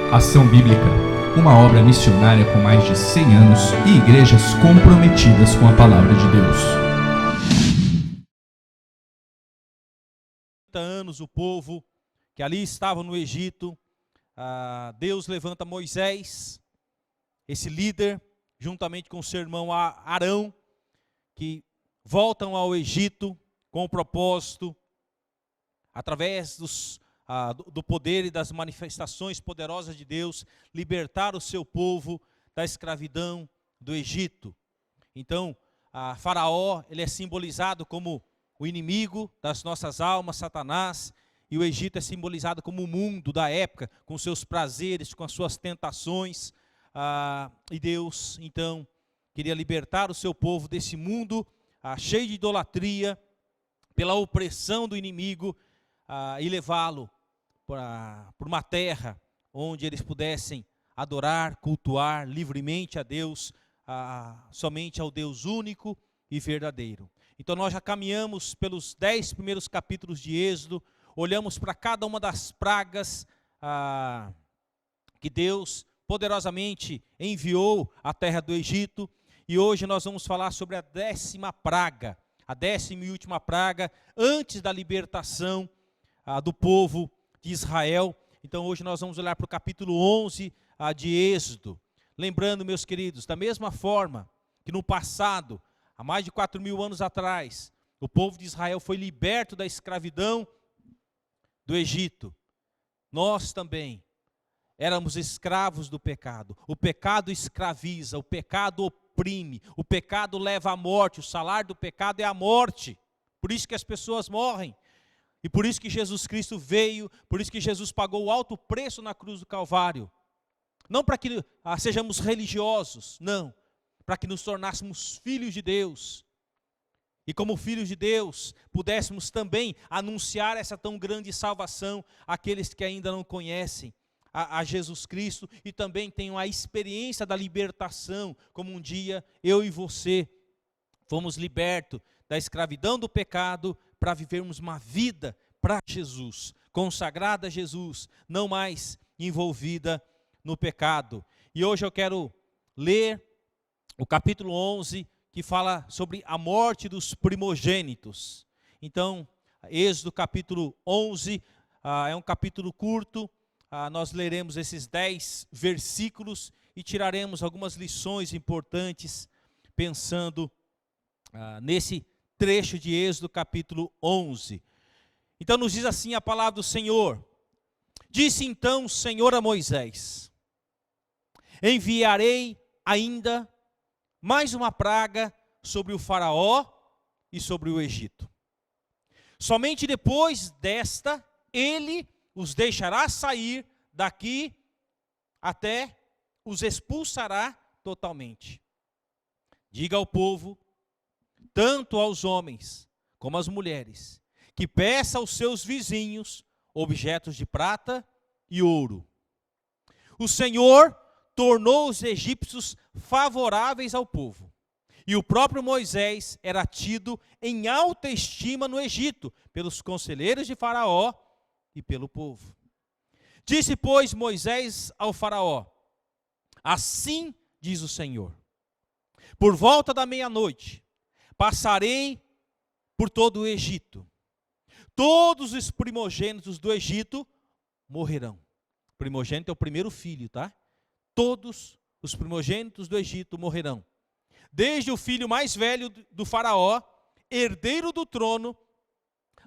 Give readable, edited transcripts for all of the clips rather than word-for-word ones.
Ação Bíblica, uma obra missionária com mais de 100 anos e igrejas comprometidas com a Palavra de Deus. 30 anos o povo que ali estava no Egito, Deus levanta Moisés, esse líder, juntamente com o seu irmão Arão, que voltam ao Egito com o propósito, através do poder e das manifestações poderosas de Deus, libertar o seu povo da escravidão do Egito. Então, Faraó, ele é simbolizado como o inimigo das nossas almas, Satanás, e o Egito é simbolizado como o mundo da época, com seus prazeres, com as suas tentações, e Deus, então, queria libertar o seu povo desse mundo cheio de idolatria, pela opressão do inimigo, e levá-lo por uma terra onde eles pudessem adorar, cultuar livremente a Deus, somente ao Deus único e verdadeiro. Então nós já caminhamos pelos 10 primeiros capítulos de Êxodo, olhamos para cada uma das pragas que Deus poderosamente enviou à terra do Egito, e hoje nós vamos falar sobre a 10ª praga, a 10ª e última praga, antes da libertação do povo de Israel. Então hoje nós vamos olhar para o capítulo 11 de Êxodo. Lembrando, meus queridos, da mesma forma que no passado, há mais de 4.000 anos atrás, o povo de Israel foi liberto da escravidão do Egito, nós também éramos escravos do pecado. O pecado escraviza, o pecado oprime, o pecado leva à morte, o salário do pecado é a morte. Por isso que as pessoas morrem. E por isso que Jesus Cristo veio, por isso que Jesus pagou o alto preço na cruz do Calvário. Não para que sejamos religiosos, não. Para que nos tornássemos filhos de Deus. E como filhos de Deus, pudéssemos também anunciar essa tão grande salvação àqueles que ainda não conhecem a Jesus Cristo e também tenham a experiência da libertação, como um dia eu e você fomos libertos da escravidão do pecado para vivermos uma vida para Jesus, consagrada a Jesus, não mais envolvida no pecado. E hoje eu quero ler o capítulo 11, que fala sobre a morte dos primogênitos. Então, Êxodo capítulo 11, é um capítulo curto, nós leremos esses 10 versículos e tiraremos algumas lições importantes, pensando nesse trecho de Êxodo capítulo 11. Então nos diz assim a palavra do Senhor: disse então o Senhor a Moisés: enviarei ainda mais uma praga sobre o Faraó e sobre o Egito. Somente depois desta, ele os deixará sair daqui até os expulsará totalmente. Diga ao povo, tanto aos homens como às mulheres, que peça aos seus vizinhos objetos de prata e ouro. O Senhor tornou os egípcios favoráveis ao povo, e o próprio Moisés era tido em alta estima no Egito, pelos conselheiros de Faraó e pelo povo. Disse, pois, Moisés ao Faraó: assim diz o Senhor, por volta da meia-noite, passarei por todo o Egito. Todos os primogênitos do Egito morrerão. Primogênito é o primeiro filho, tá? Todos os primogênitos do Egito morrerão. Desde o filho mais velho do Faraó, herdeiro do trono,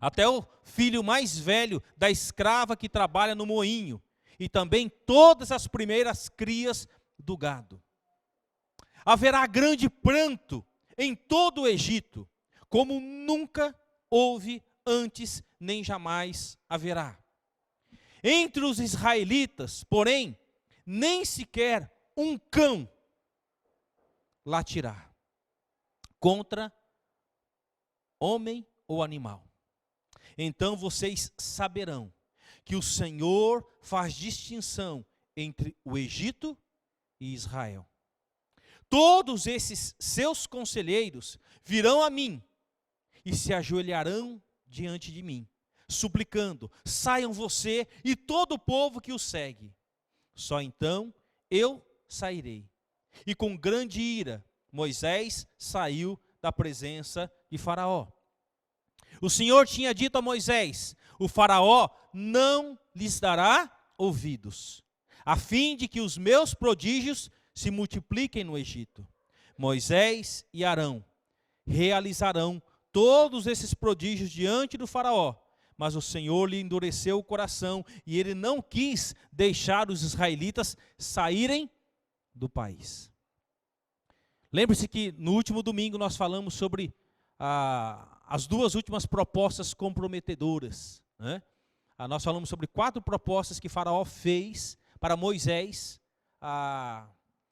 até o filho mais velho da escrava que trabalha no moinho, e também todas as primeiras crias do gado. Haverá grande pranto em todo o Egito, como nunca houve antes, nem jamais haverá. Entre os israelitas, porém, nem sequer um cão latirá contra homem ou animal. Então vocês saberão que o Senhor faz distinção entre o Egito e Israel. Todos esses seus conselheiros virão a mim e se ajoelharão diante de mim, suplicando: saiam você e todo o povo que o segue. Só então eu sairei. E com grande ira, Moisés saiu da presença de Faraó. O Senhor tinha dito a Moisés: o Faraó não lhes dará ouvidos, a fim de que os meus prodígios se multipliquem no Egito. Moisés e Arão realizarão todos esses prodígios diante do Faraó, mas o Senhor lhe endureceu o coração e ele não quis deixar os israelitas saírem do país. Lembre-se que no último domingo nós falamos sobre as duas últimas propostas comprometedoras, né? Nós falamos sobre 4 propostas que Faraó fez para Moisés,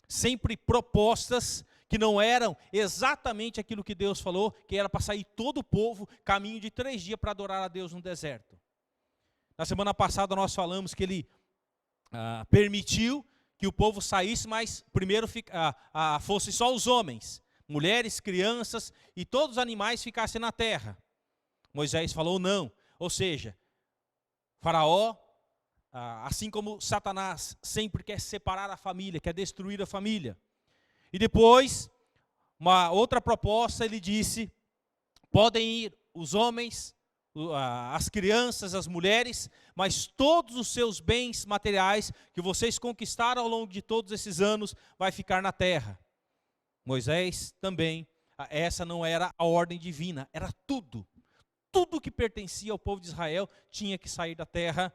sempre propostas que não eram exatamente aquilo que Deus falou, que era para sair todo o povo, caminho de 3 dias para adorar a Deus no deserto. Na semana passada nós falamos que ele permitiu que o povo saísse, mas primeiro fosse só os homens, mulheres, crianças e todos os animais ficassem na terra. Moisés falou não, ou seja, Faraó, assim como Satanás sempre quer separar a família, quer destruir a família. E depois, uma outra proposta, ele disse: podem ir os homens, as crianças, as mulheres, mas todos os seus bens materiais que vocês conquistaram ao longo de todos esses anos vai ficar na terra. Moisés também, essa não era a ordem divina, era tudo. Tudo que pertencia ao povo de Israel tinha que sair da terra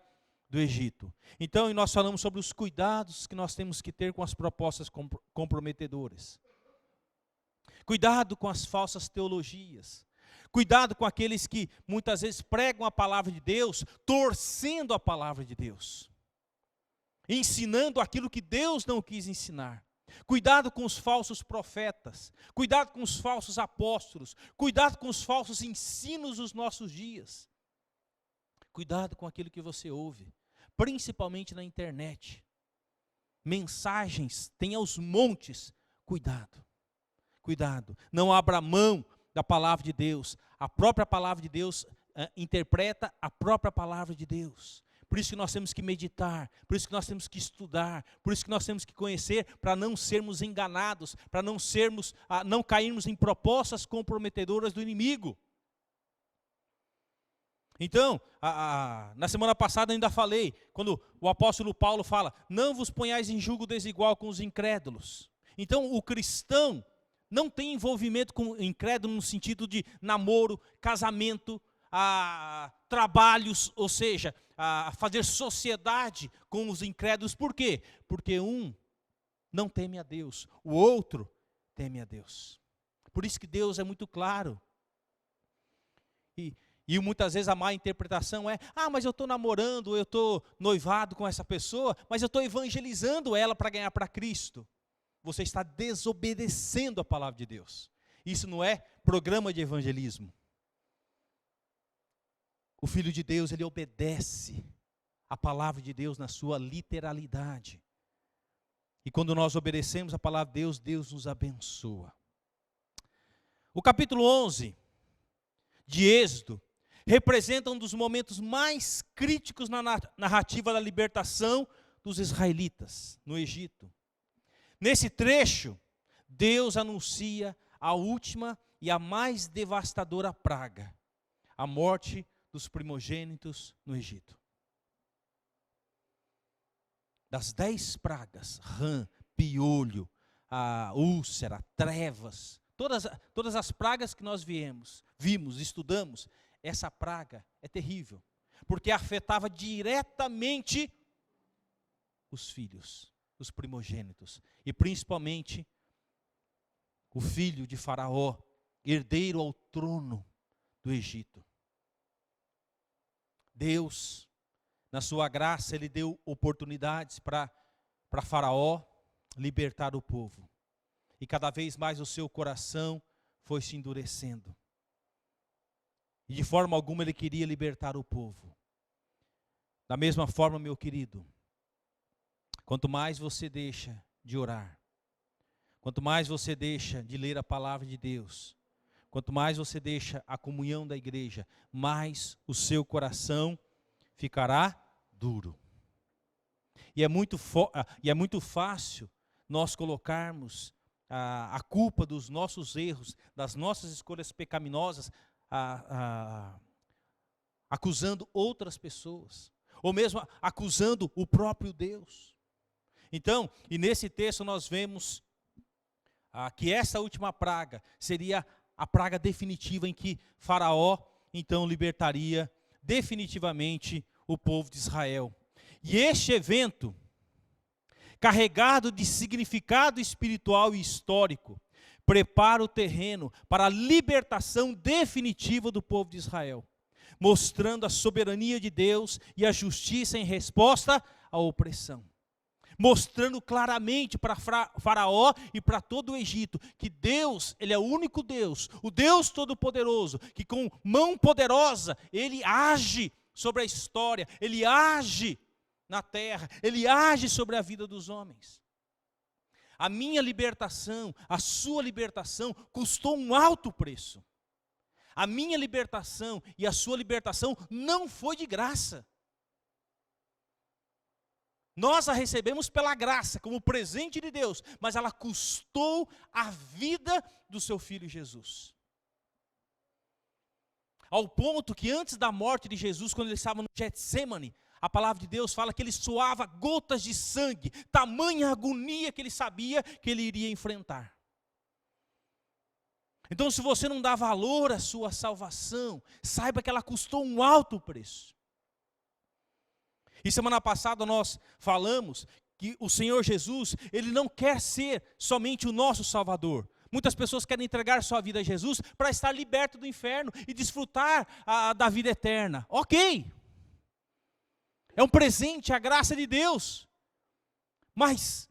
do Egito. Então, nós falamos sobre os cuidados que nós temos que ter com as propostas comprometedoras. Cuidado com as falsas teologias. Cuidado com aqueles que muitas vezes pregam a palavra de Deus, torcendo a palavra de Deus. Ensinando aquilo que Deus não quis ensinar. Cuidado com os falsos profetas. Cuidado com os falsos apóstolos. Cuidado com os falsos ensinos dos nossos dias. Cuidado com aquilo que você ouve, principalmente na internet. Mensagens, tem aos montes. Cuidado, cuidado. Não abra mão da palavra de Deus. A própria palavra de Deus interpreta a própria palavra de Deus. Por isso que nós temos que meditar, por isso que nós temos que estudar, por isso que nós temos que conhecer, para não sermos enganados, para não cairmos em propostas comprometedoras do inimigo. Então, na semana passada eu ainda falei, quando o apóstolo Paulo fala: não vos ponhais em julgo desigual com os incrédulos. Então, o cristão não tem envolvimento com o incrédulo no sentido de namoro, casamento, trabalhos, ou seja, fazer sociedade com os incrédulos. Por quê? Porque um não teme a Deus, o outro teme a Deus. Por isso que Deus é muito claro. E muitas vezes a má interpretação é: mas eu estou namorando, eu estou noivado com essa pessoa, mas eu estou evangelizando ela para ganhar para Cristo. Você está desobedecendo a palavra de Deus. Isso não é programa de evangelismo. O Filho de Deus, ele obedece a palavra de Deus na sua literalidade. E quando nós obedecemos a palavra de Deus, Deus nos abençoa. O capítulo 11 de Êxodo representa um dos momentos mais críticos na narrativa da libertação dos israelitas no Egito. Nesse trecho, Deus anuncia a última e a mais devastadora praga, a morte dos primogênitos no Egito. Das 10 pragas, rã, piolho, úlcera, trevas, todas as pragas que nós vimos, estudamos, essa praga é terrível, porque afetava diretamente os filhos, os primogênitos, e principalmente o filho de Faraó, herdeiro ao trono do Egito. Deus, na sua graça, ele deu oportunidades para Faraó libertar o povo. E cada vez mais o seu coração foi se endurecendo. E de forma alguma ele queria libertar o povo. Da mesma forma, meu querido, quanto mais você deixa de orar, quanto mais você deixa de ler a palavra de Deus, quanto mais você deixa a comunhão da igreja, mais o seu coração ficará duro. E é muito fácil nós colocarmos a culpa dos nossos erros, das nossas escolhas pecaminosas, acusando outras pessoas, ou mesmo acusando o próprio Deus. Então, e nesse texto nós vemos que essa última praga seria a praga definitiva em que Faraó então libertaria definitivamente o povo de Israel. E este evento, carregado de significado espiritual e histórico, prepara o terreno para a libertação definitiva do povo de Israel, mostrando a soberania de Deus e a justiça em resposta à opressão. Mostrando claramente para Faraó e para todo o Egito que Deus, Ele é o único Deus, o Deus Todo-Poderoso, que com mão poderosa Ele age sobre a história, Ele age na terra, Ele age sobre a vida dos homens. A minha libertação, a sua libertação custou um alto preço. A minha libertação e a sua libertação não foi de graça. Nós a recebemos pela graça, como presente de Deus, mas ela custou a vida do seu Filho Jesus. Ao ponto que antes da morte de Jesus, quando ele estava no Getsêmani, a palavra de Deus fala que ele suava gotas de sangue, tamanha agonia que ele sabia que ele iria enfrentar. Então, se você não dá valor à sua salvação, saiba que ela custou um alto preço. E semana passada nós falamos que o Senhor Jesus, Ele não quer ser somente o nosso Salvador. Muitas pessoas querem entregar sua vida a Jesus para estar liberto do inferno e desfrutar da vida eterna. Ok, é um presente, a graça de Deus. Mas,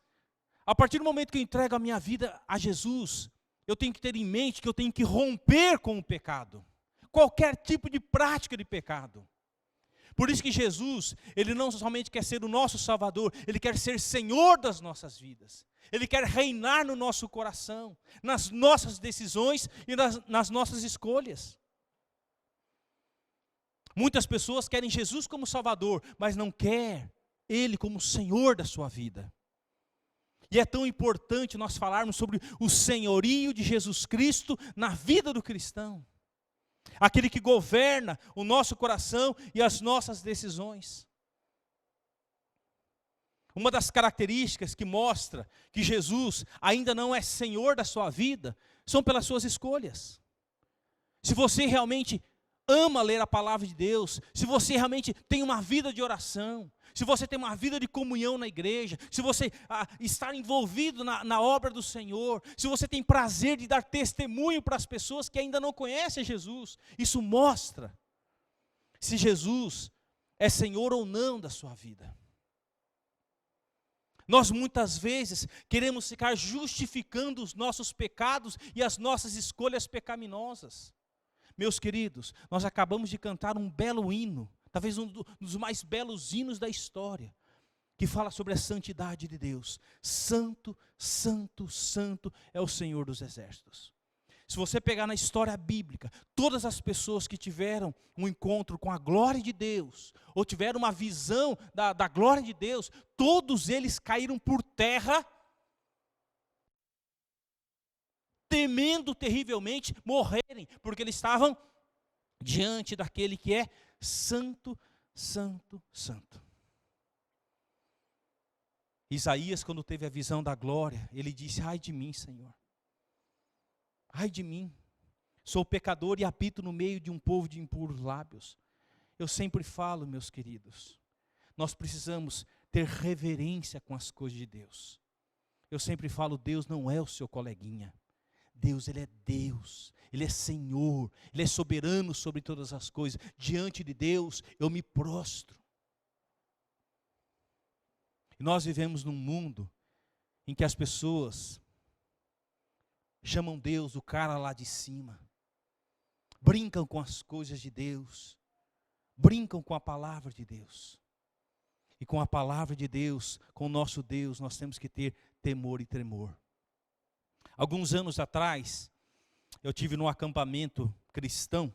a partir do momento que eu entrego a minha vida a Jesus, eu tenho que ter em mente que eu tenho que romper com o pecado. Qualquer tipo de prática de pecado. Por isso que Jesus, Ele não somente quer ser o nosso Salvador, Ele quer ser Senhor das nossas vidas. Ele quer reinar no nosso coração, nas nossas decisões e nas nossas escolhas. Muitas pessoas querem Jesus como Salvador, mas não quer Ele como Senhor da sua vida. E é tão importante nós falarmos sobre o senhorio de Jesus Cristo na vida do cristão. Aquele que governa o nosso coração e as nossas decisões. Uma das características que mostra que Jesus ainda não é Senhor da sua vida, são pelas suas escolhas. Se você realmente ama ler a palavra de Deus, se você realmente tem uma vida de oração, se você tem uma vida de comunhão na igreja, se você está envolvido na obra do Senhor, se você tem prazer de dar testemunho para as pessoas que ainda não conhecem Jesus, isso mostra se Jesus é Senhor ou não da sua vida. Nós muitas vezes queremos ficar justificando os nossos pecados e as nossas escolhas pecaminosas. Meus queridos, nós acabamos de cantar um belo hino, talvez um dos mais belos hinos da história, que fala sobre a santidade de Deus. Santo, santo, santo é o Senhor dos exércitos. Se você pegar na história bíblica, todas as pessoas que tiveram um encontro com a glória de Deus, ou tiveram uma visão da glória de Deus, todos eles caíram por terra, temendo terrivelmente morrerem, porque eles estavam diante daquele que é santo, santo, santo. Isaías, quando teve a visão da glória, ele disse: ai de mim, Senhor, ai de mim, sou pecador e habito no meio de um povo de impuros lábios. Eu sempre falo, meus queridos, nós precisamos ter reverência com as coisas de Deus. Eu sempre falo, Deus não é o seu coleguinha. Deus, Ele é Deus, Ele é Senhor, Ele é soberano sobre todas as coisas. Diante de Deus, eu me prostro. E nós vivemos num mundo em que as pessoas chamam Deus o cara lá de cima, brincam com as coisas de Deus, brincam com a palavra de Deus. E com a palavra de Deus, com o nosso Deus, nós temos que ter temor e tremor. Alguns anos atrás, eu tive num acampamento cristão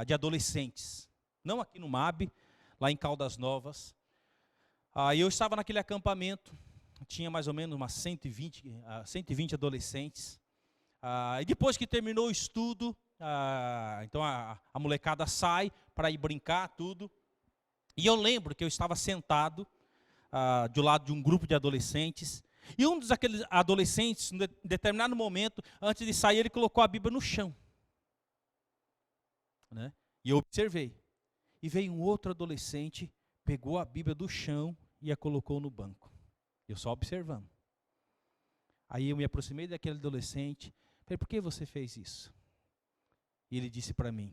de adolescentes, não aqui no MAB, lá em Caldas Novas. Eu estava naquele acampamento, tinha mais ou menos umas 120 adolescentes. E depois que terminou o estudo, então a molecada sai para ir brincar, tudo. E eu lembro que eu estava sentado do lado de um grupo de adolescentes. E um daqueles adolescentes, em determinado momento, antes de sair, ele colocou a Bíblia no chão. Né? E eu observei. E veio um outro adolescente, pegou a Bíblia do chão e a colocou no banco. Eu só observando. Aí eu me aproximei daquele adolescente. Falei, por que você fez isso? E ele disse para mim,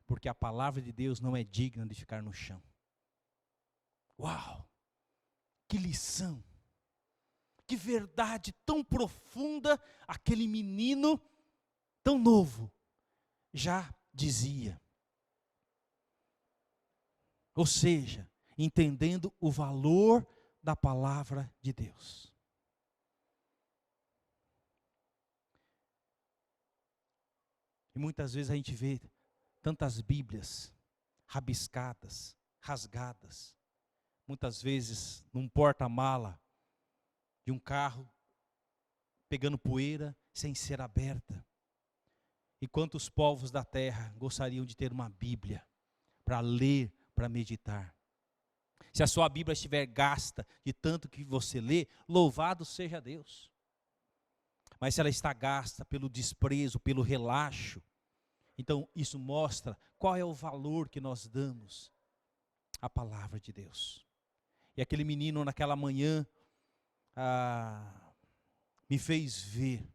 porque a palavra de Deus não é digna de ficar no chão. Uau! Que lição! Que verdade tão profunda, aquele menino tão novo já dizia. Ou seja, entendendo o valor da palavra de Deus. E muitas vezes a gente vê tantas Bíblias rabiscadas, rasgadas. Muitas vezes num porta-mala de um carro, pegando poeira, sem ser aberta. E quantos povos da terra gostariam de ter uma Bíblia para ler, para meditar? Se a sua Bíblia estiver gasta de tanto que você lê, louvado seja Deus. Mas se ela está gasta pelo desprezo, pelo relaxo, então isso mostra qual é o valor que nós damos à palavra de Deus. E aquele menino naquela manhã me fez ver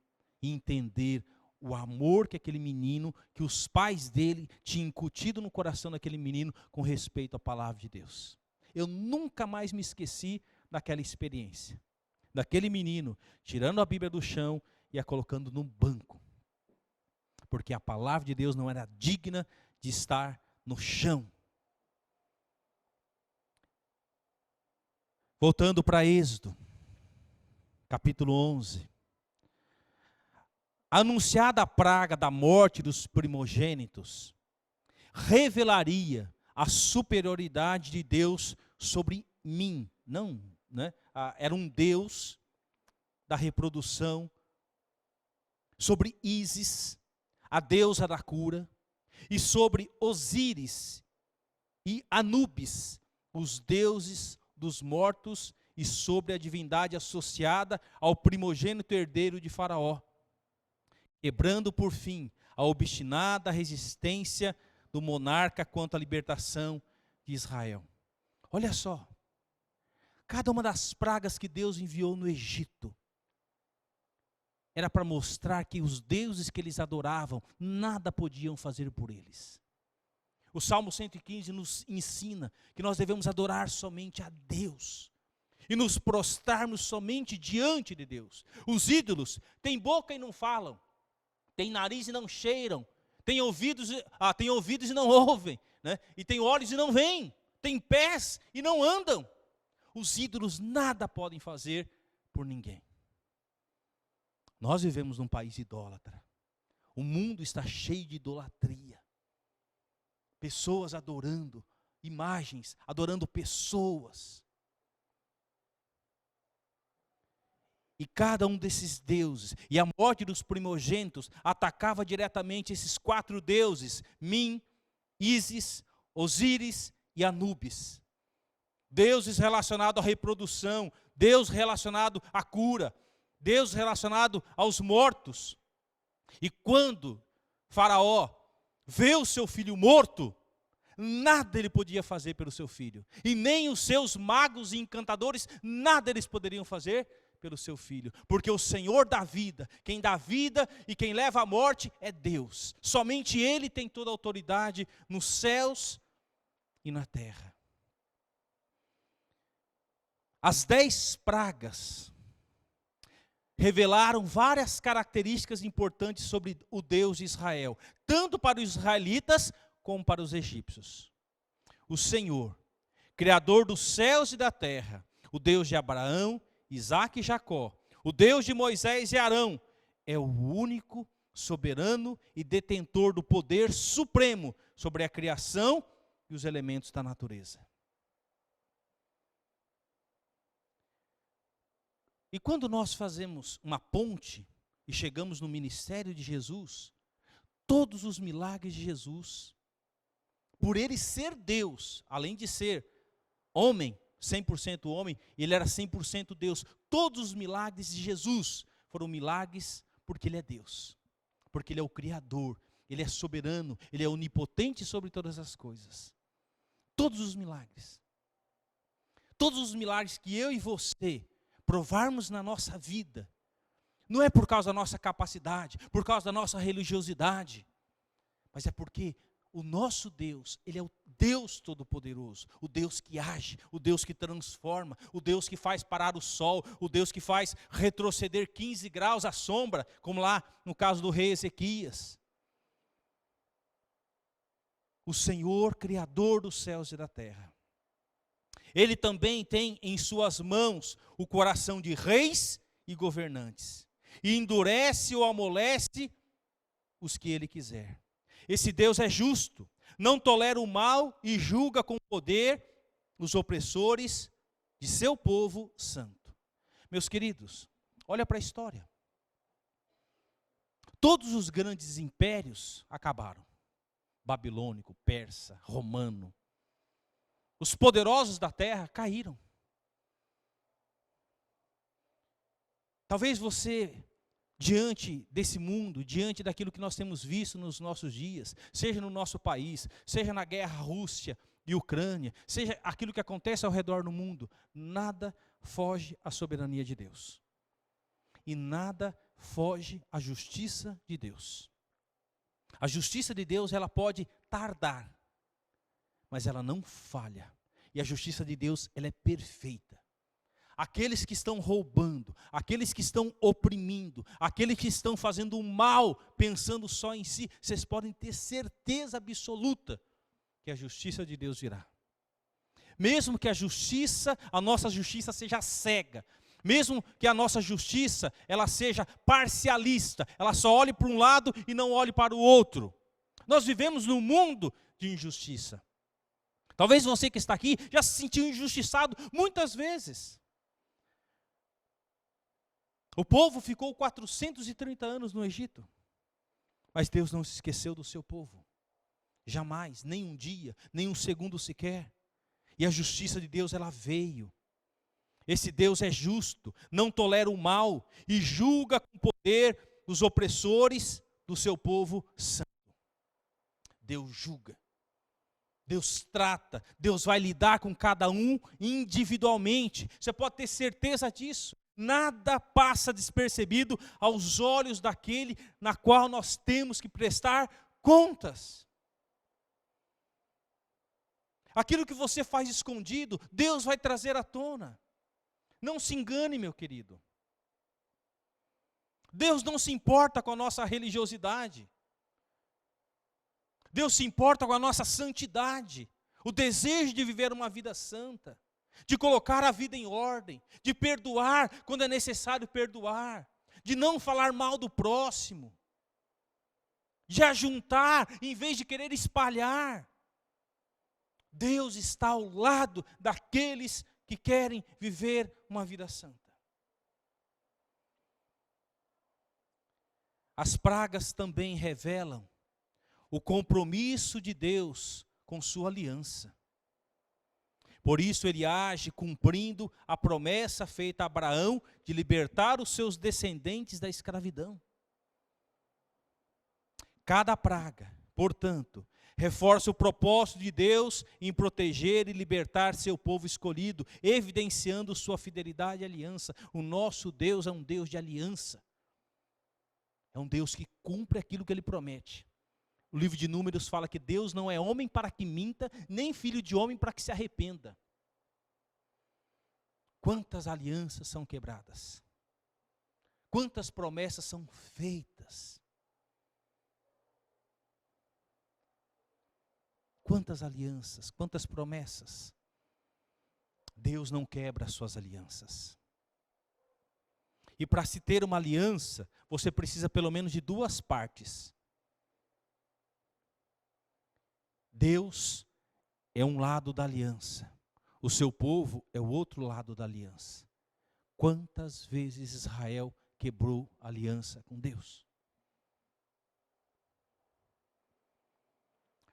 e entender o amor que aquele menino, que os pais dele tinham incutido no coração daquele menino com respeito à palavra de Deus. Eu nunca mais me esqueci daquela experiência. Daquele menino tirando a Bíblia do chão e a colocando no banco. Porque a palavra de Deus não era digna de estar no chão. Voltando para Êxodo, capítulo 11. Anunciada a praga da morte dos primogênitos, revelaria a superioridade de Deus sobre mim. Não, né? Era um Deus da reprodução, sobre Ísis, a deusa da cura, e sobre Osíris e Anubis, os deuses dos mortos, e sobre a divindade associada ao primogênito herdeiro de Faraó, quebrando por fim a obstinada resistência do monarca quanto à libertação de Israel. Olha só, cada uma das pragas que Deus enviou no Egito, era para mostrar que os deuses que eles adoravam, nada podiam fazer por eles. O Salmo 115 nos ensina que nós devemos adorar somente a Deus. E nos prostrarmos somente diante de Deus. Os ídolos têm boca e não falam. Têm nariz e não cheiram. Têm ouvidos e não ouvem. Né? E têm olhos e não veem. Têm pés e não andam. Os ídolos nada podem fazer por ninguém. Nós vivemos num país idólatra. O mundo está cheio de idolatria. Pessoas adorando imagens, adorando pessoas. E cada um desses deuses, e a morte dos primogênitos, atacava diretamente esses 4 deuses, Min, Ísis, Osíris e Anubis. Deuses relacionados à reprodução, Deus relacionado à cura, Deus relacionado aos mortos. E quando Faraó vê o seu filho morto, nada ele podia fazer pelo seu filho. E nem os seus magos e encantadores, nada eles poderiam fazer pelo seu filho. Porque o Senhor dá vida, quem dá vida e quem leva a morte é Deus. Somente Ele tem toda a autoridade nos céus e na terra. As 10 pragas revelaram várias características importantes sobre o Deus de Israel, tanto para os israelitas como para os egípcios. O Senhor, Criador dos céus e da terra, o Deus de Abraão, Isaque e Jacó, o Deus de Moisés e Arão, é o único soberano e detentor do poder supremo sobre a criação e os elementos da natureza. E quando nós fazemos uma ponte e chegamos no ministério de Jesus, todos os milagres de Jesus, por ele ser Deus, além de ser homem, 100% homem, ele era 100% Deus. Todos os milagres de Jesus foram milagres porque ele é Deus, porque ele é o Criador, ele é soberano, ele é onipotente sobre todas as coisas. Todos os milagres que eu e você provarmos na nossa vida, não é por causa da nossa capacidade, por causa da nossa religiosidade, mas é porque o nosso Deus, ele é o Deus Todo-Poderoso, o Deus que age, o Deus que transforma, o Deus que faz parar o sol, o Deus que faz retroceder 15 graus a sombra, como lá no caso do rei Ezequias. O Senhor, Criador dos céus e da terra. Ele também tem em suas mãos o coração de reis e governantes, e endurece ou amolece os que ele quiser. Esse Deus é justo, não tolera o mal e julga com poder os opressores de seu povo santo. Meus queridos, olha para a história. Todos os grandes impérios acabaram. Babilônico, persa, romano. Os poderosos da terra caíram. Talvez você, diante desse mundo, diante daquilo que nós temos visto nos nossos dias, seja no nosso país, seja na guerra Rússia e Ucrânia, seja aquilo que acontece ao redor do mundo, nada foge à soberania de Deus. E nada foge à justiça de Deus. A justiça de Deus, ela pode tardar, mas ela não falha. E a justiça de Deus, ela é perfeita. Aqueles que estão roubando, aqueles que estão oprimindo, aqueles que estão fazendo o mal, pensando só em si, vocês podem ter certeza absoluta que a justiça de Deus virá. Mesmo que a nossa justiça seja cega, mesmo que a nossa justiça, ela seja parcialista, ela só olhe para um lado e não olhe para o outro. Nós vivemos num mundo de injustiça. Talvez você que está aqui já se sentiu injustiçado muitas vezes. O povo ficou 430 anos no Egito, mas Deus não se esqueceu do seu povo. Jamais, nem um dia, nem um segundo sequer. E a justiça de Deus, ela veio. Esse Deus é justo, não tolera o mal e julga com poder os opressores do seu povo santo. Deus julga, Deus trata, Deus vai lidar com cada um individualmente. Você pode ter certeza disso. Nada passa despercebido aos olhos daquele na qual nós temos que prestar contas. Aquilo que você faz escondido, Deus vai trazer à tona. Não se engane, meu querido. Deus não se importa com a nossa religiosidade. Deus se importa com a nossa santidade, o desejo de viver uma vida santa, de colocar a vida em ordem, de perdoar quando é necessário perdoar, de não falar mal do próximo, de ajuntar em vez de querer espalhar. Deus está ao lado daqueles que querem viver uma vida santa. As pragas também revelam o compromisso de Deus com sua aliança. Por isso ele age cumprindo a promessa feita a Abraão de libertar os seus descendentes da escravidão. Cada praga, portanto, reforça o propósito de Deus em proteger e libertar seu povo escolhido, evidenciando sua fidelidade e aliança. O nosso Deus é um Deus de aliança. É um Deus que cumpre aquilo que ele promete. O livro de Números fala que Deus não é homem para que minta, nem filho de homem para que se arrependa. Quantas alianças são quebradas? Quantas promessas são feitas? Quantas alianças, quantas promessas? Deus não quebra as suas alianças. E para se ter uma aliança, você precisa pelo menos de duas partes. Deus é um lado da aliança, o seu povo é o outro lado da aliança. Quantas vezes Israel quebrou a aliança com Deus?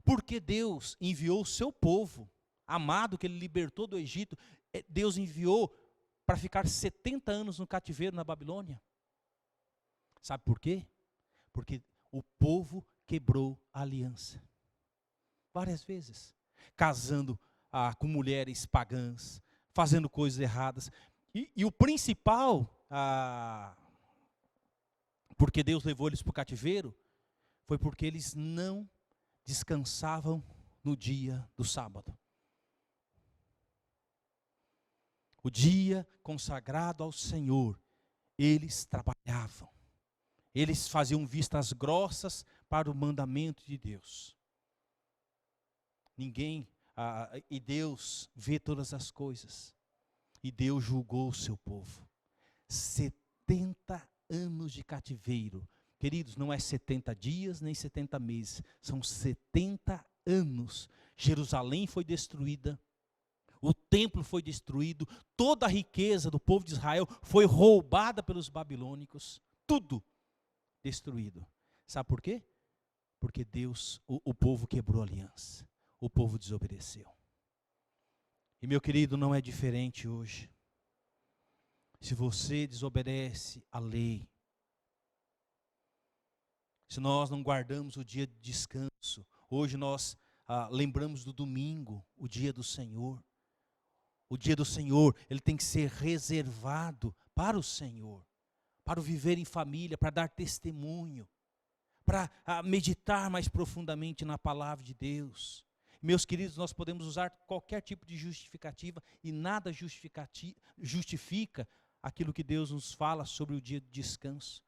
Porque Deus enviou o seu povo, amado, que Ele libertou do Egito, Deus enviou para ficar 70 anos no cativeiro na Babilônia. Sabe por quê? Porque o povo quebrou a aliança. Várias vezes. Casando com mulheres pagãs, fazendo coisas erradas. E o principal, porque Deus levou eles para o cativeiro, foi porque eles não descansavam no dia do sábado. O dia consagrado ao Senhor, eles trabalhavam. Eles faziam vistas grossas para o mandamento de Deus. E Deus vê todas as coisas. E Deus julgou o seu povo. 70 anos de cativeiro. Queridos, não é 70 dias nem 70 meses, são 70 anos. Jerusalém foi destruída, o templo foi destruído, toda a riqueza do povo de Israel foi roubada pelos babilônicos, tudo destruído. Sabe por quê? Porque o povo quebrou a aliança, o povo desobedeceu. E meu querido, não é diferente hoje. Se você desobedece à lei, se nós não guardamos o dia de descanso, hoje nós lembramos do domingo, o dia do Senhor. O dia do Senhor, ele tem que ser reservado para o Senhor, para o viver em família, para dar testemunho, para meditar mais profundamente na palavra de Deus. Meus queridos, nós podemos usar qualquer tipo de justificativa e nada justifica aquilo que Deus nos fala sobre o dia de descanso.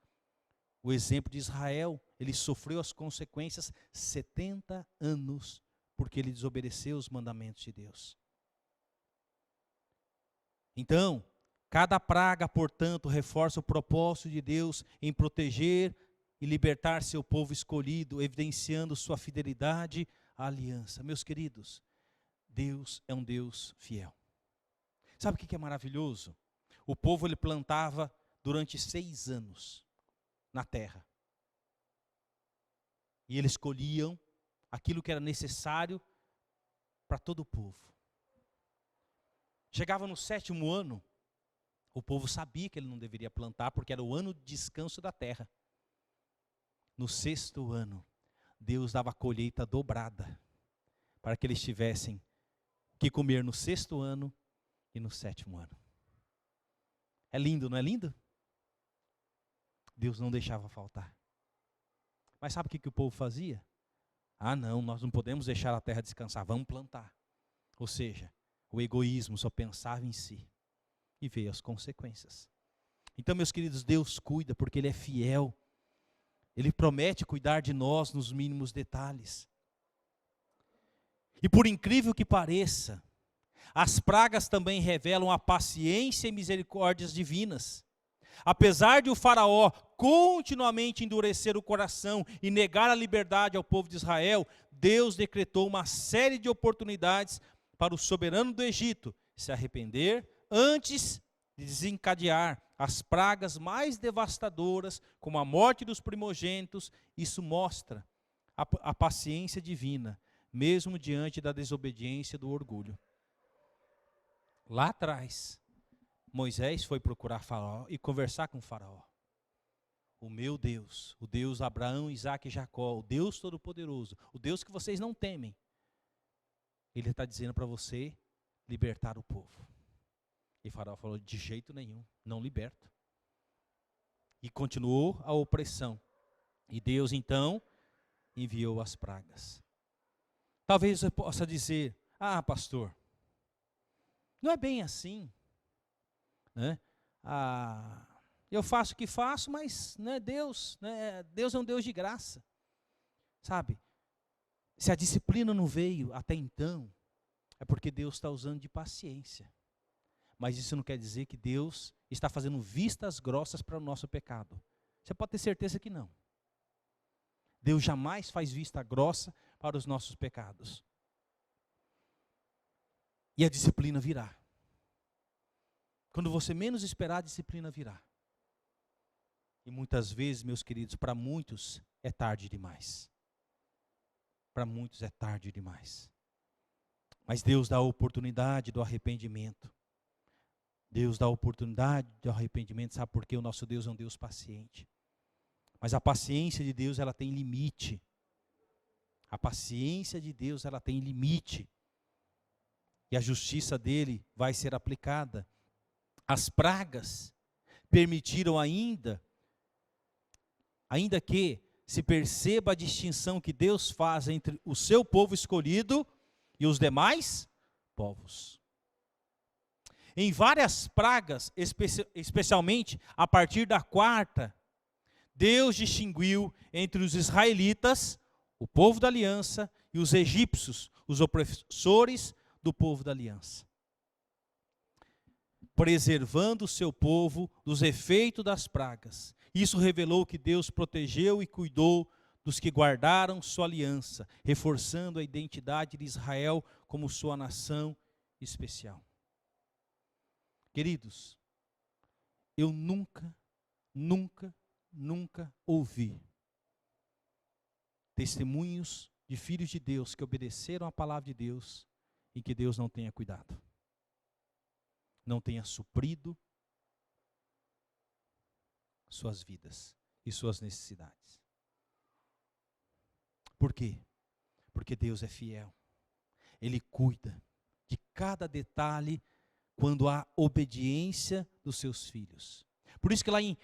O exemplo de Israel, ele sofreu as consequências 70 anos, porque ele desobedeceu os mandamentos de Deus. Então, cada praga, portanto, reforça o propósito de Deus em proteger e libertar seu povo escolhido, evidenciando sua fidelidade à aliança. Meus queridos, Deus é um Deus fiel. Sabe o que é maravilhoso? O povo ele plantava durante 6 anos na terra. E eles colhiam aquilo que era necessário para todo o povo. Chegava no 7º ano, o povo sabia que ele não deveria plantar, porque era o ano de descanso da terra. No 6º ano, Deus dava a colheita dobrada, para que eles tivessem que comer no 6º ano e no 7º ano. É lindo, não é lindo? Deus não deixava faltar. Mas sabe o que o povo fazia? Não, nós não podemos deixar a terra descansar, vamos plantar. Ou seja, o egoísmo só pensava em si. E veio as consequências. Então, meus queridos, Deus cuida porque Ele é fiel. Ele promete cuidar de nós nos mínimos detalhes. E por incrível que pareça, as pragas também revelam a paciência e misericórdias divinas. Apesar de o faraó continuamente endurecer o coração e negar a liberdade ao povo de Israel, Deus decretou uma série de oportunidades para o soberano do Egito se arrepender antes de desencadear as pragas mais devastadoras, como a morte dos primogênitos. Isso mostra a paciência divina, mesmo diante da desobediência e do orgulho. Lá atrás, Moisés foi procurar Faraó e conversar com Faraó. O meu Deus, o Deus Abraão, Isaque e Jacó, o Deus Todo-Poderoso, o Deus que vocês não temem, Ele está dizendo para você libertar o povo. E Faraó falou, de jeito nenhum, não liberto. E continuou a opressão. E Deus então enviou as pragas. Talvez você possa dizer, pastor, não é bem assim, né? Eu faço o que faço, mas Deus é um Deus de graça. Sabe, se a disciplina não veio até então, é porque Deus está usando de paciência. Mas isso não quer dizer que Deus está fazendo vistas grossas para o nosso pecado. Você pode ter certeza que não. Deus jamais faz vista grossa para os nossos pecados. E a disciplina virá. Quando você menos esperar, a disciplina virá. E muitas vezes, meus queridos, para muitos é tarde demais. Para muitos é tarde demais. Mas Deus dá a oportunidade do arrependimento. Deus dá a oportunidade do arrependimento, sabe por quê? O nosso Deus é um Deus paciente. Mas a paciência de Deus, ela tem limite. A paciência de Deus, ela tem limite. E a justiça dele vai ser aplicada. As pragas permitiram ainda que se perceba a distinção que Deus faz entre o seu povo escolhido e os demais povos. Em várias pragas, especialmente a partir da quarta, Deus distinguiu entre os israelitas, o povo da aliança, e os egípcios, os opressores do povo da aliança, preservando o seu povo dos efeitos das pragas. Isso revelou que Deus protegeu e cuidou dos que guardaram sua aliança, reforçando a identidade de Israel como sua nação especial. Queridos, eu nunca ouvi testemunhos de filhos de Deus que obedeceram a palavra de Deus e que Deus não tenha cuidado, não tenha suprido suas vidas e suas necessidades. Por quê? Porque Deus é fiel. Ele cuida de cada detalhe quando há obediência dos seus filhos. Por isso que lá em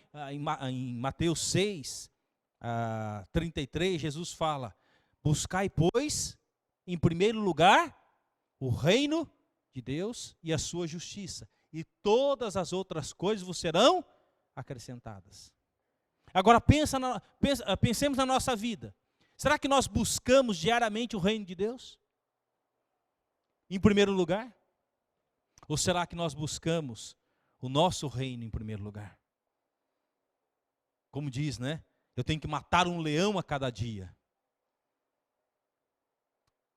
Mateus 6, 33, Jesus fala: buscai, pois, em primeiro lugar, o reino de Deus e a sua justiça, e todas as outras coisas vos serão acrescentadas. Agora pensemos na nossa vida. Será que nós buscamos diariamente o reino de Deus? Em primeiro lugar? Ou será que nós buscamos o nosso reino em primeiro lugar? Como diz, né? Eu tenho que matar um leão a cada dia.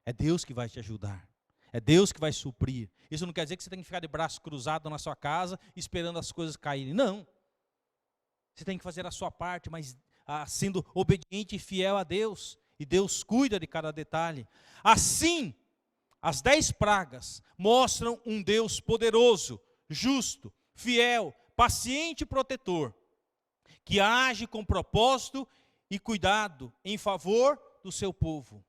É Deus que vai te ajudar. É Deus que vai suprir. Isso não quer dizer que você tem que ficar de braço cruzado na sua casa, esperando as coisas caírem. Não. Você tem que fazer a sua parte, mas sendo obediente e fiel a Deus. E Deus cuida de cada detalhe. Assim, as 10 pragas mostram um Deus poderoso, justo, fiel, paciente e protetor, que age com propósito e cuidado em favor do seu povo.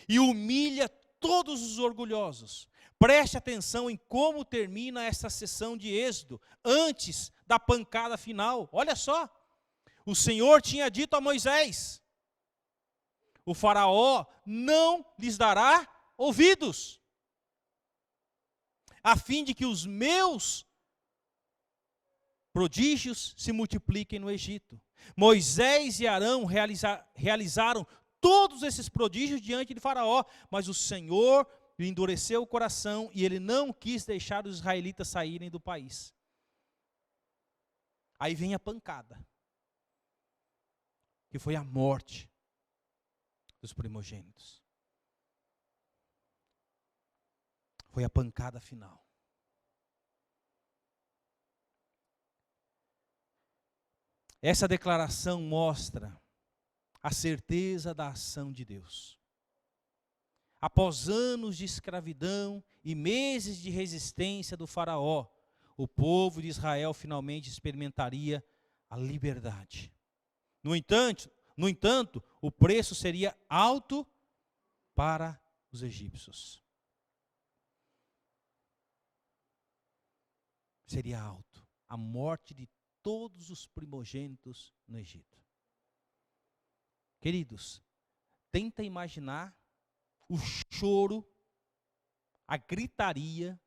E humilha todos os orgulhosos. Preste atenção em como termina essa sessão de Êxodo, antes da pancada final. Olha só, o Senhor tinha dito a Moisés: o faraó não lhes dará ouvidos, a fim de que os meus prodígios se multipliquem no Egito. Moisés e Arão realizaram todos esses prodígios diante de Faraó, mas o Senhor lhe endureceu o coração e ele não quis deixar os israelitas saírem do país. Aí vem a pancada, que foi a morte dos primogênitos. Foi a pancada final. Essa declaração mostra a certeza da ação de Deus. Após anos de escravidão e meses de resistência do faraó, o povo de Israel finalmente experimentaria a liberdade. No entanto, o preço seria alto para os egípcios. Seria alto. A morte de todos os primogênitos no Egito. Queridos, tenta imaginar o choro, a gritaria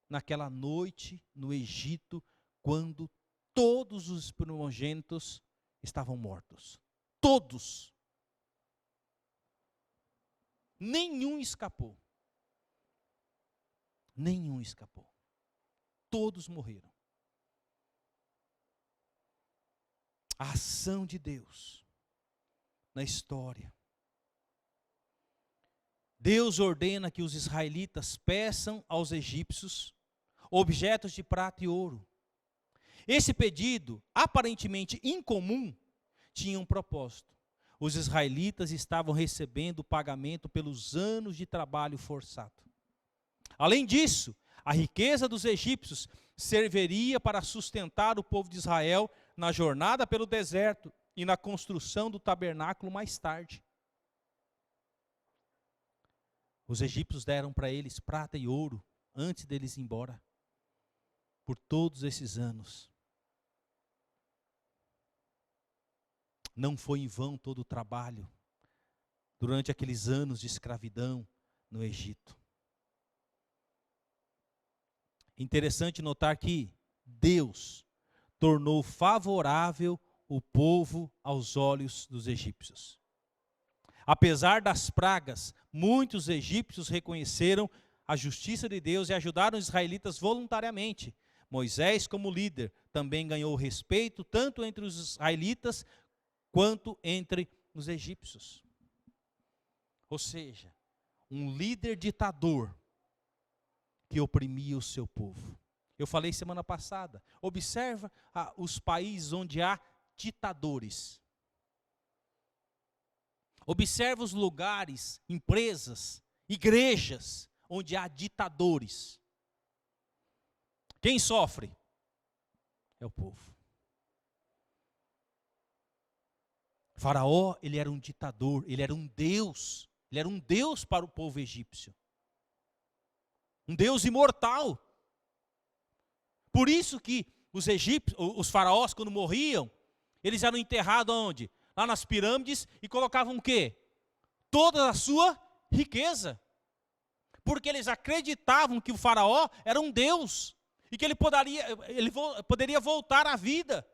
naquela noite no Egito, quando todos os primogênitos estavam mortos. Todos. Nenhum escapou. Nenhum escapou. Todos morreram. A ação de Deus na história. Deus ordena que os israelitas peçam aos egípcios objetos de prata e ouro. Esse pedido, aparentemente incomum, tinha um propósito. Os israelitas estavam recebendo o pagamento pelos anos de trabalho forçado. Além disso, a riqueza dos egípcios serviria para sustentar o povo de Israel na jornada pelo deserto e na construção do tabernáculo mais tarde. Os egípcios deram para eles prata e ouro antes deles ir embora, por todos esses anos. Não foi em vão todo o trabalho durante aqueles anos de escravidão no Egito. Interessante notar que Deus tornou favorável o povo aos olhos dos egípcios. Apesar das pragas, muitos egípcios reconheceram a justiça de Deus e ajudaram os israelitas voluntariamente. Moisés, como líder, também ganhou respeito tanto entre os israelitas quanto entre os egípcios. Ou seja, um líder ditador que oprimia o seu povo. Eu falei semana passada, observa os países onde há ditadores. Observa os lugares, empresas, igrejas, onde há ditadores. Quem sofre? É o povo. Faraó, ele era um ditador, ele era um Deus para o povo egípcio. Um Deus imortal. Por isso que os egípcios, os faraós, quando morriam, eles eram enterrados onde? Lá nas pirâmides, e colocavam o quê? Toda a sua riqueza. Porque eles acreditavam que o faraó era um Deus, e que ele poderia voltar à vida.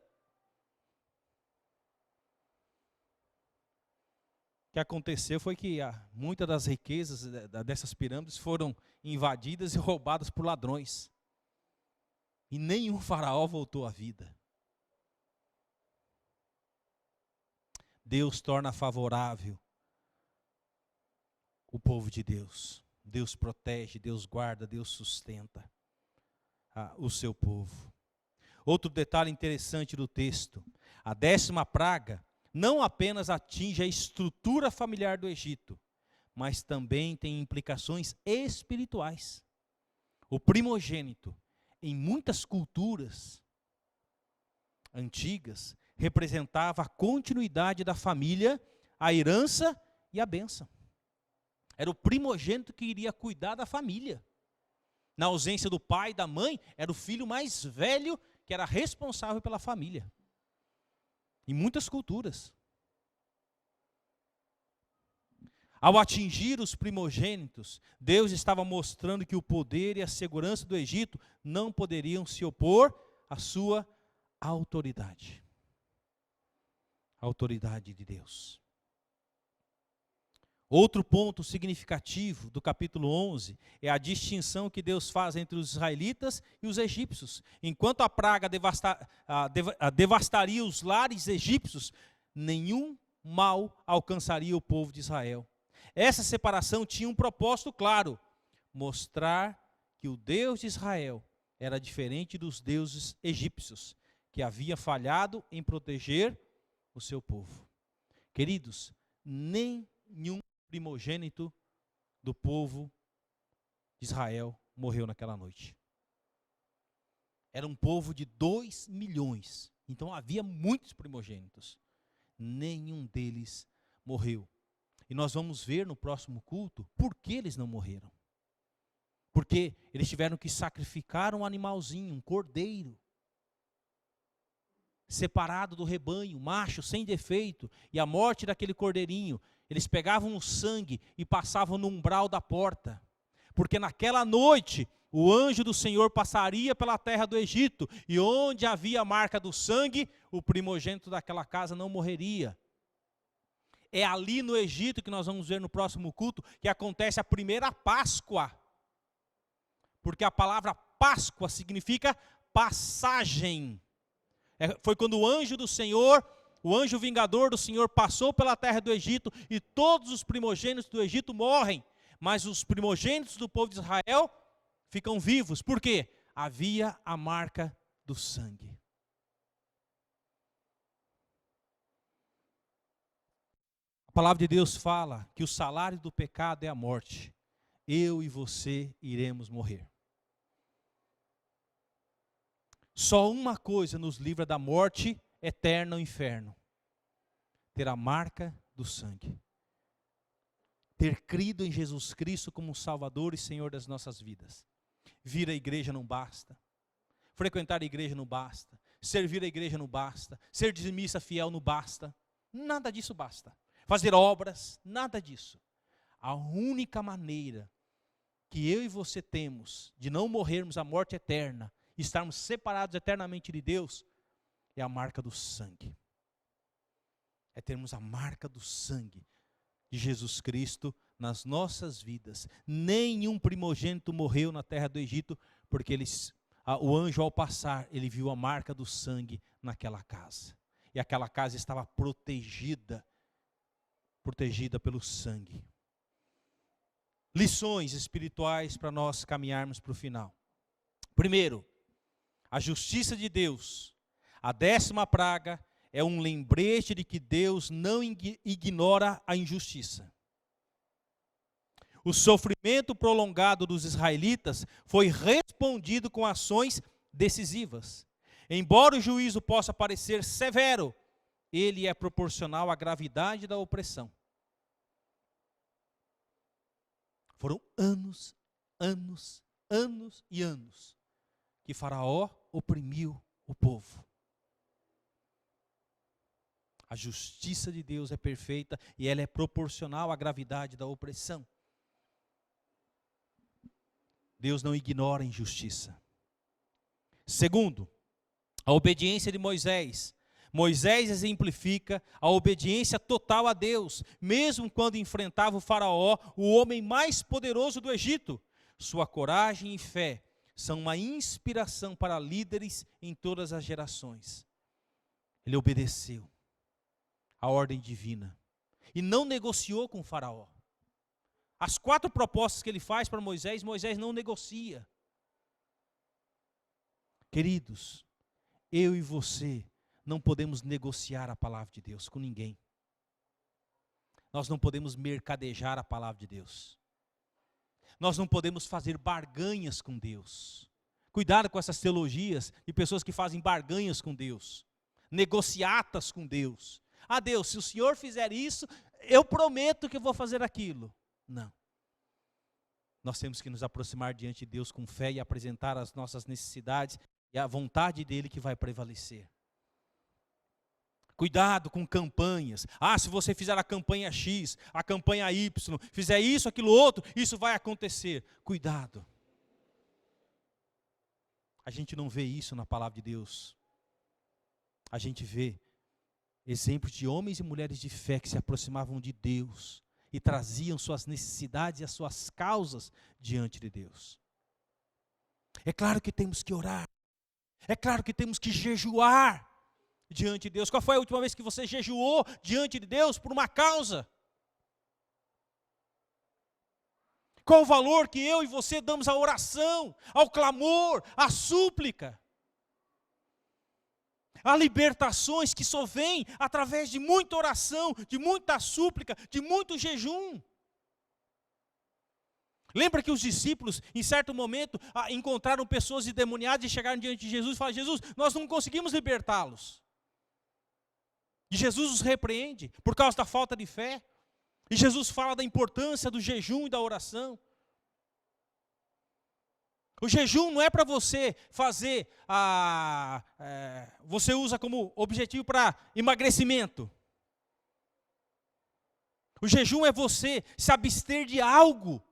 O que aconteceu foi que muitas das riquezas dessas pirâmides foram invadidas e roubadas por ladrões. E nenhum faraó voltou à vida. Deus torna favorável o povo de Deus. Deus protege, Deus guarda, Deus sustenta o seu povo. Outro detalhe interessante do texto: a 10ª praga não apenas atinge a estrutura familiar do Egito, mas também tem implicações espirituais. O primogênito, em muitas culturas antigas, representava a continuidade da família, a herança e a bênção. Era o primogênito que iria cuidar da família. Na ausência do pai e da mãe, era o filho mais velho que era responsável pela família. Em muitas culturas. Ao atingir os primogênitos, Deus estava mostrando que o poder e a segurança do Egito não poderiam se opor à sua autoridade. A autoridade de Deus. Outro ponto significativo do capítulo 11 é a distinção que Deus faz entre os israelitas e os egípcios. Enquanto a praga devastaria os lares egípcios, nenhum mal alcançaria o povo de Israel. Essa separação tinha um propósito claro: mostrar que o Deus de Israel era diferente dos deuses egípcios, que havia falhado em proteger o seu povo. Queridos, nenhum primogênito do povo de Israel morreu naquela noite. Era um povo de 2 milhões, então havia muitos primogênitos. Nenhum deles morreu. E nós vamos ver no próximo culto por que eles não morreram. Porque eles tiveram que sacrificar um animalzinho, um cordeiro, separado do rebanho, macho, sem defeito, e a morte daquele cordeirinho, eles pegavam o sangue e passavam no umbral da porta, porque naquela noite o anjo do Senhor passaria pela terra do Egito, e onde havia a marca do sangue, o primogênito daquela casa não morreria. É ali no Egito, que nós vamos ver no próximo culto, que acontece a primeira Páscoa, porque a palavra Páscoa significa passagem. Foi quando o anjo do Senhor, o anjo vingador do Senhor, passou pela terra do Egito, e todos os primogênitos do Egito morrem, mas os primogênitos do povo de Israel ficam vivos. Por quê? havia a marca do sangue. A palavra de Deus fala que o salário do pecado é a morte. Eu e você iremos morrer. Só uma coisa nos livra da morte eterna ao inferno: ter a marca do sangue. Ter crido em Jesus Cristo como Salvador e Senhor das nossas vidas. Vir à igreja não basta. Frequentar a igreja não basta. Servir a igreja não basta. Ser dizimista fiel não basta. Nada disso basta. Fazer obras, nada disso. A única maneira que eu e você temos de não morrermos a morte eterna, estarmos separados eternamente de Deus, é a marca do sangue. É termos a marca do sangue de Jesus Cristo nas nossas vidas. Nenhum primogênito morreu na terra do Egito, porque o anjo, ao passar, ele viu a marca do sangue naquela casa. E aquela casa estava protegida pelo sangue. Lições espirituais para nós caminharmos para o final. Primeiro, a justiça de Deus. A 10ª praga é um lembrete de que Deus não ignora a injustiça. O sofrimento prolongado dos israelitas foi respondido com ações decisivas. Embora o juízo possa parecer severo, ele é proporcional à gravidade da opressão. Foram anos e anos que Faraó oprimiu o povo. A justiça de Deus é perfeita e ela é proporcional à gravidade da opressão. Deus não ignora a injustiça. Segundo, a obediência de Moisés. Moisés exemplifica a obediência total a Deus, mesmo quando enfrentava o Faraó, o homem mais poderoso do Egito. Sua coragem e fé são uma inspiração para líderes em todas as gerações. Ele obedeceu a ordem divina e não negociou com o Faraó. As 4 propostas que ele faz para Moisés, Moisés não negocia. Queridos, eu e você não podemos negociar a palavra de Deus com ninguém. Nós não podemos mercadejar a palavra de Deus. Nós não podemos fazer barganhas com Deus. Cuidado com essas teologias de pessoas que fazem barganhas com Deus, negociatas com Deus. Ah, Deus, se o Senhor fizer isso, eu prometo que eu vou fazer aquilo. Não. Nós temos que nos aproximar diante de Deus com fé e apresentar as nossas necessidades e a vontade dele que vai prevalecer. Cuidado com campanhas. Ah, se você fizer a campanha X, a campanha Y, fizer isso, aquilo outro, isso vai acontecer. Cuidado. A gente não vê isso na palavra de Deus. A gente vê exemplos de homens e mulheres de fé que se aproximavam de Deus e traziam suas necessidades e as suas causas diante de Deus. É claro que temos que orar. É claro que temos que jejuar diante de Deus. Qual foi a última vez que você jejuou diante de Deus por uma causa? Qual o valor que eu e você damos à oração, ao clamor, à súplica? Há libertações que só vêm através de muita oração, de muita súplica, de muito jejum. Lembra que os discípulos, em certo momento, encontraram pessoas endemoniadas e chegaram diante de Jesus e falaram: Jesus, nós não conseguimos libertá-los. E Jesus os repreende por causa da falta de fé. E Jesus fala da importância do jejum e da oração. O jejum não é para você fazer, você usa como objetivo para emagrecimento. O jejum é você se abster de algo,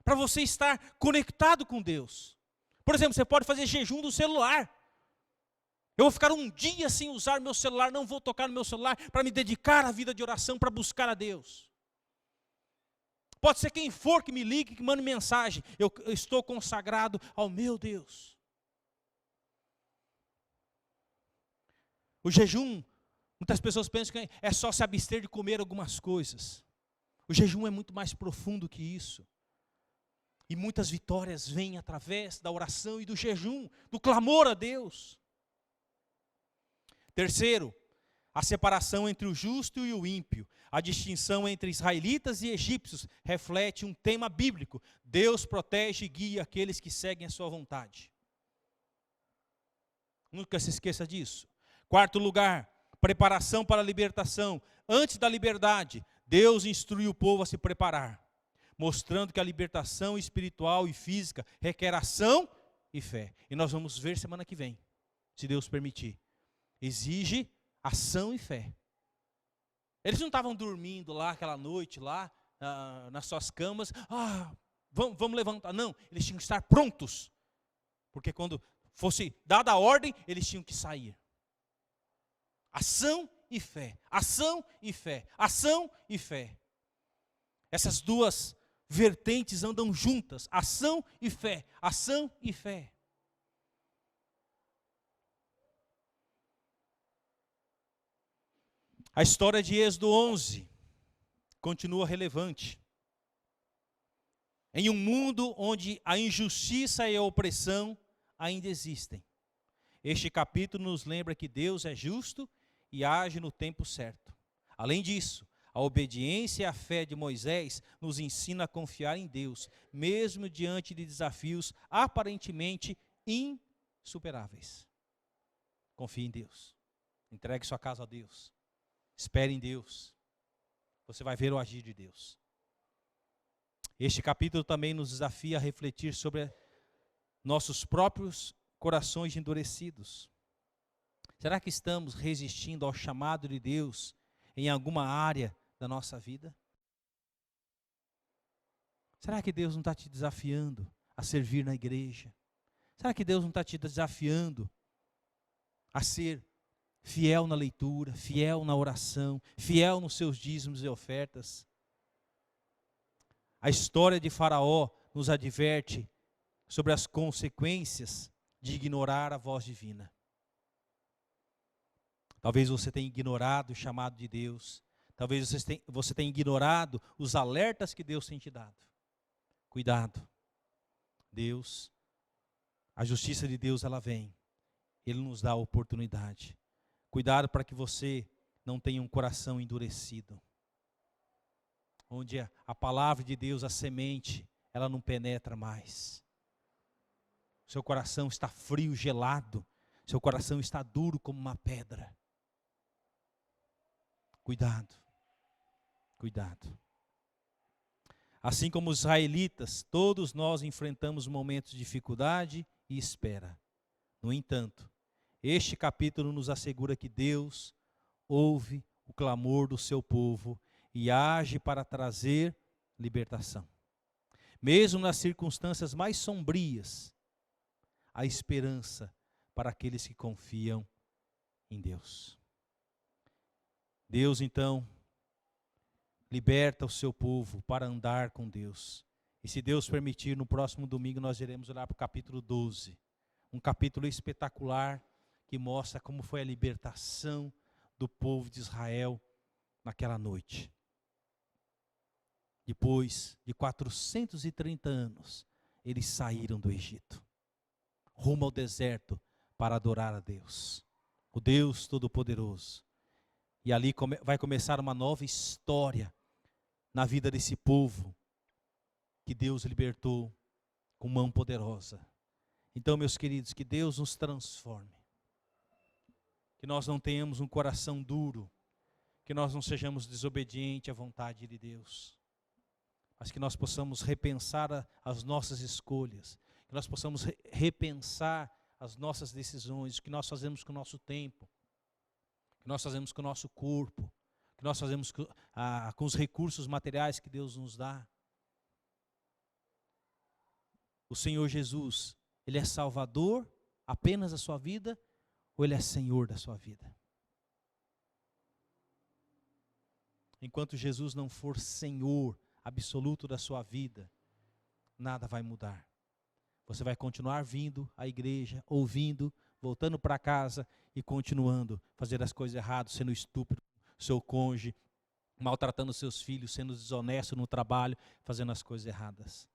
para você estar conectado com Deus. Por exemplo, você pode fazer jejum do celular. Eu vou ficar um dia sem usar meu celular, não vou tocar no meu celular, para me dedicar à vida de oração, para buscar a Deus. Pode ser quem for que me ligue, que mande mensagem. Eu estou consagrado ao meu Deus. O jejum, muitas pessoas pensam que é só se abster de comer algumas coisas. O jejum é muito mais profundo que isso. E muitas vitórias vêm através da oração e do jejum, do clamor a Deus. Terceiro, a separação entre o justo e o ímpio. A distinção entre israelitas e egípcios reflete um tema bíblico. Deus protege e guia aqueles que seguem a sua vontade. Nunca se esqueça disso. Quarto lugar, preparação para a libertação. Antes da liberdade, Deus instrui o povo a se preparar, mostrando que a libertação espiritual e física requer ação e fé. E nós vamos ver semana que vem, se Deus permitir. Exige ação e fé. Eles não estavam dormindo lá aquela noite, lá nas suas camas. Vamos levantar. Não, eles tinham que estar prontos. Porque quando fosse dada a ordem, eles tinham que sair. Ação e fé. Ação e fé. Ação e fé. Essas duas vertentes andam juntas. Ação e fé. Ação e fé. A história de Êxodo 11 continua relevante. Em um mundo onde a injustiça e a opressão ainda existem, este capítulo nos lembra que Deus é justo e age no tempo certo. Além disso, a obediência e a fé de Moisés nos ensina a confiar em Deus, mesmo diante de desafios aparentemente insuperáveis. Confie em Deus. Entregue sua casa a Deus. Espere em Deus. Você vai ver o agir de Deus. Este capítulo também nos desafia a refletir sobre nossos próprios corações endurecidos. Será que estamos resistindo ao chamado de Deus em alguma área da nossa vida? Será que Deus não está te desafiando a servir na igreja? Será que Deus não está te desafiando a ser fiel na leitura, fiel na oração, fiel nos seus dízimos e ofertas? A história de Faraó nos adverte sobre as consequências de ignorar a voz divina. Talvez você tenha ignorado o chamado de Deus. Talvez você tenha ignorado os alertas que Deus tem te dado. Cuidado. Deus, a justiça de Deus, ela vem. Ele nos dá a oportunidade. Cuidado para que você não tenha um coração endurecido. Onde a palavra de Deus, a semente, ela não penetra mais. Seu coração está frio, gelado. Seu coração está duro como uma pedra. Cuidado. Cuidado. Assim como os israelitas, todos nós enfrentamos momentos de dificuldade e espera. No entanto, este capítulo nos assegura que Deus ouve o clamor do seu povo e age para trazer libertação. Mesmo nas circunstâncias mais sombrias, há esperança para aqueles que confiam em Deus. Deus, então, liberta o seu povo para andar com Deus. E se Deus permitir, no próximo domingo nós iremos olhar para o capítulo 12. Um capítulo espetacular que mostra como foi a libertação do povo de Israel naquela noite. Depois de 430 anos, eles saíram do Egito, rumo ao deserto para adorar a Deus, o Deus Todo-Poderoso. E ali vai começar uma nova história na vida desse povo que Deus libertou com mão poderosa. Então, meus queridos, que Deus nos transforme. Que nós não tenhamos um coração duro, que nós não sejamos desobedientes à vontade de Deus, mas que nós possamos repensar as nossas escolhas, que nós possamos repensar as nossas decisões, o que nós fazemos com o nosso tempo, o que nós fazemos com o nosso corpo, o que nós fazemos com os recursos materiais que Deus nos dá. O Senhor Jesus, Ele é Salvador apenas da sua vida, ou Ele é Senhor da sua vida? Enquanto Jesus não for Senhor absoluto da sua vida, nada vai mudar. Você vai continuar vindo à igreja, ouvindo, voltando para casa e continuando a fazer as coisas erradas, sendo estúpido, seu cônjuge, maltratando seus filhos, sendo desonesto no trabalho, fazendo as coisas erradas.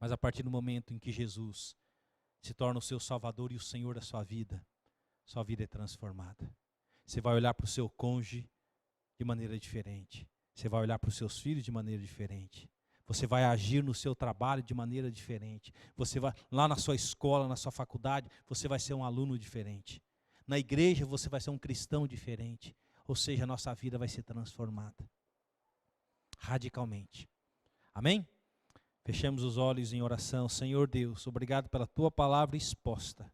Mas a partir do momento em que Jesus se torna o seu Salvador e o Senhor da sua vida é transformada. Você vai olhar para o seu cônjuge de maneira diferente. Você vai olhar para os seus filhos de maneira diferente. Você vai agir no seu trabalho de maneira diferente. Você vai lá na sua escola, na sua faculdade, você vai ser um aluno diferente. Na igreja você vai ser um cristão diferente. Ou seja, a nossa vida vai ser transformada radicalmente. Amém? Fechemos os olhos em oração. Senhor Deus, obrigado pela tua palavra exposta.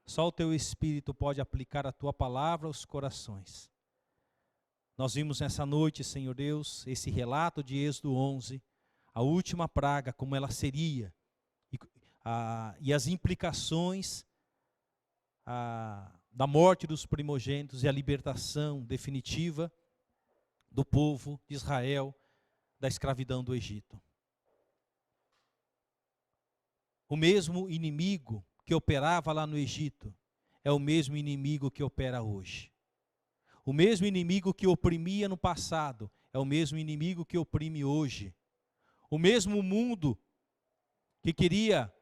Só o teu Espírito pode aplicar a tua palavra aos corações. Nós vimos nessa noite, Senhor Deus, esse relato de Êxodo 11, a última praga, como ela seria, e as implicações da morte dos primogênitos e a libertação definitiva do povo de Israel da escravidão do Egito. O mesmo inimigo que operava lá no Egito é o mesmo inimigo que opera hoje. O mesmo inimigo que oprimia no passado é o mesmo inimigo que oprime hoje. O mesmo mundo que queria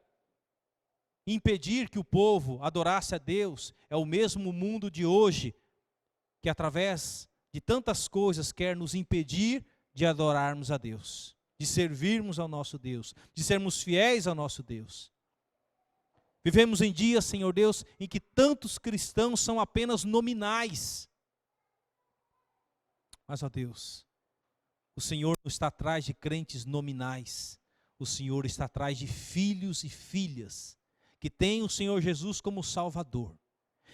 impedir que o povo adorasse a Deus é o mesmo mundo de hoje que, através de tantas coisas, quer nos impedir de adorarmos a Deus, de servirmos ao nosso Deus, de sermos fiéis ao nosso Deus. Vivemos em dias, Senhor Deus, em que tantos cristãos são apenas nominais. Mas, ó Deus, o Senhor não está atrás de crentes nominais. O Senhor está atrás de filhos e filhas que têm o Senhor Jesus como Salvador,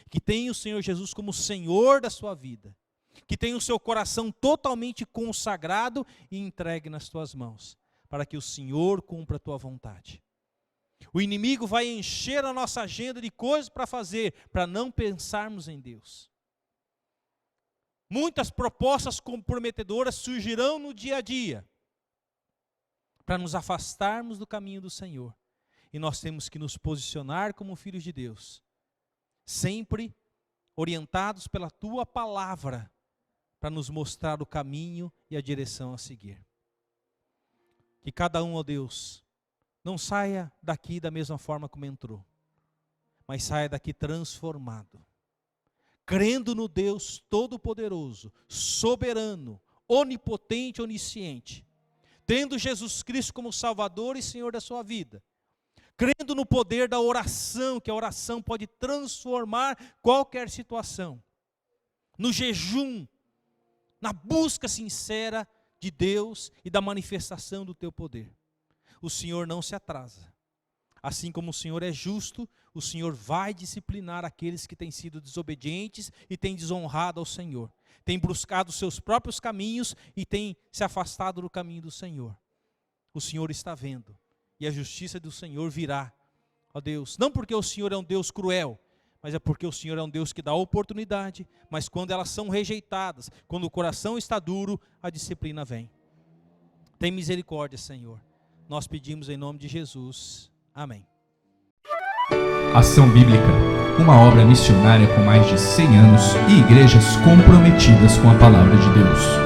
que têm o Senhor Jesus como Senhor da sua vida, que têm o seu coração totalmente consagrado e entregue nas tuas mãos, para que o Senhor cumpra a tua vontade. O inimigo vai encher a nossa agenda de coisas para fazer, para não pensarmos em Deus. Muitas propostas comprometedoras surgirão no dia a dia, para nos afastarmos do caminho do Senhor. E nós temos que nos posicionar como filhos de Deus, sempre orientados pela tua palavra, para nos mostrar o caminho e a direção a seguir. Que cada um, ó Deus, não saia daqui da mesma forma como entrou, mas saia daqui transformado, crendo no Deus Todo-Poderoso, soberano, onipotente, onisciente, tendo Jesus Cristo como Salvador e Senhor da sua vida, crendo no poder da oração, que a oração pode transformar qualquer situação, no jejum, na busca sincera de Deus e da manifestação do teu poder. O Senhor não se atrasa. Assim como o Senhor é justo, o Senhor vai disciplinar aqueles que têm sido desobedientes e têm desonrado ao Senhor. Têm buscado os seus próprios caminhos e têm se afastado do caminho do Senhor. O Senhor está vendo. E a justiça do Senhor virá. Ó Deus, não porque o Senhor é um Deus cruel, mas é porque o Senhor é um Deus que dá oportunidade, mas quando elas são rejeitadas, quando o coração está duro, a disciplina vem. Tem misericórdia, Senhor. Nós pedimos em nome de Jesus. Amém. Ação Bíblica, uma obra missionária com mais de 100 anos e igrejas comprometidas com a palavra de Deus.